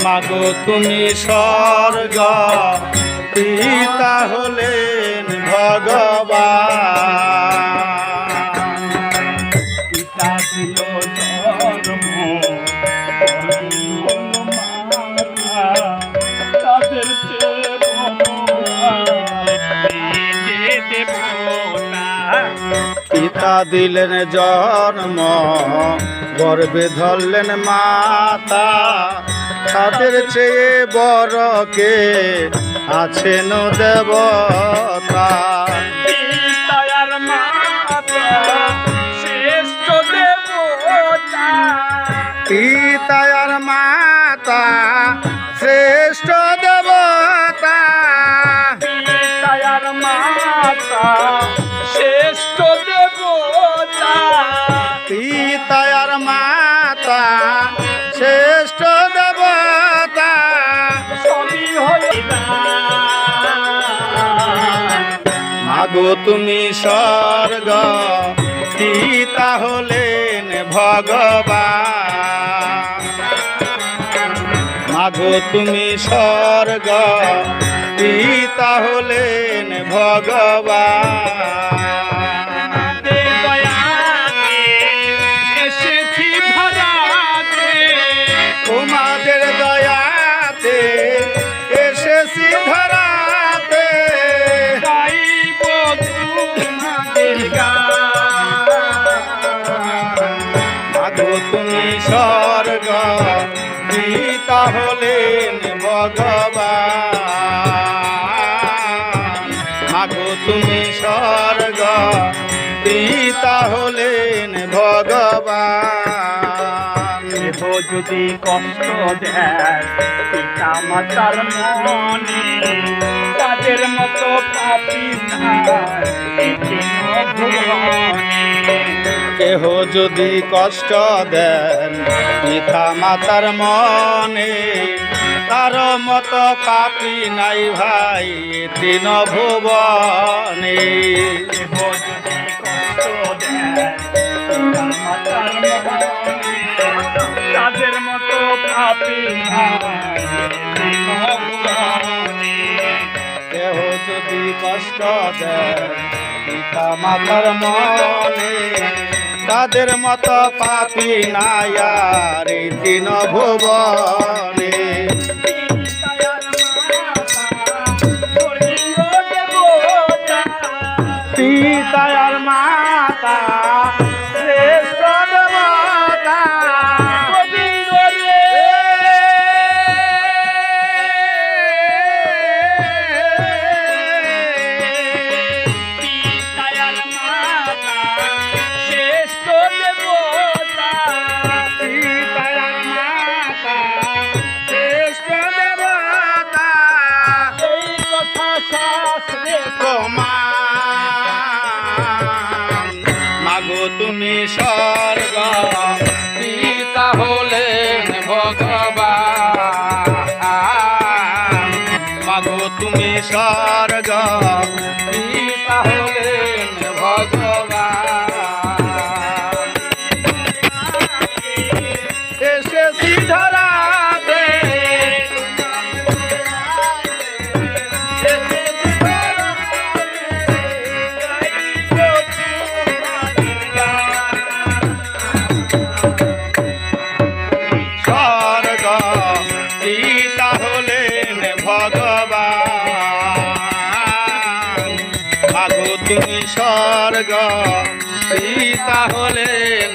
মাগো তুমি স্বর্গ পিতা হলেন ভগবান। পিতা দিল জন্ম তাদের পিতা দিলেন জন্ম গর্ভে ধরলেন মাতা, তাদের চেয়ে বড় কে আছেন দেবতা। পিতার মাতা শ্রেষ্ঠ দেবতা, পিতার মাতা শ্রেষ্ঠ দেবতা, পিতার মাতা শ্রেষ্ঠ দেবতা, পিতার মাতা শ্রেষ্ঠ দেবতা। সবই হয়ে মাগো তুমি স্বর্গ পিতা হলেন ভগবান। মাগো তুমি স্বর্গ পিতা হলেন ভগবান। এসেছি ধরাতে, তোমাদের দয়াতে এসেছি ধরাতে, গাইব তোমাদের গান। মাগো তুমি স্বর্গ পিতা হলেন ভগবান। মাগো তুমি স্বর্গ পিতা হলেন ভগবান। দেহ যদি কষ্ট দেয় পিতা মাতার মনে, তাদের মতো পাপী নাই এই ভুবনে। কেহ যদি কষ্ট দেন পিতা মাতার মনে, তার মতো পাপী নাই ভাই তিন ভুবনে। দেহ যদি কষ্ট দেয় পিতা মাতার মনে, তাদের মতো পাপী নাই এই ভুবনে। কেহ যদি কষ্ট দেন পিতা মাতার মনে, তাদের মতো পাপী নাই আর এই তিন ভুবনে। পিতার মাতা শ্রেষ্ঠ দেবতা, মাগো তুমি স্বর্গ পিতা হলেন ভগবান। মাগো তুমি স্বর্গ পিতা হলেন ভগবান। এসেছি ধরাতে, স্বর্গ পিতা হলেন ভগবান। মাগো তুমি স্বর্গ পিতা হলেন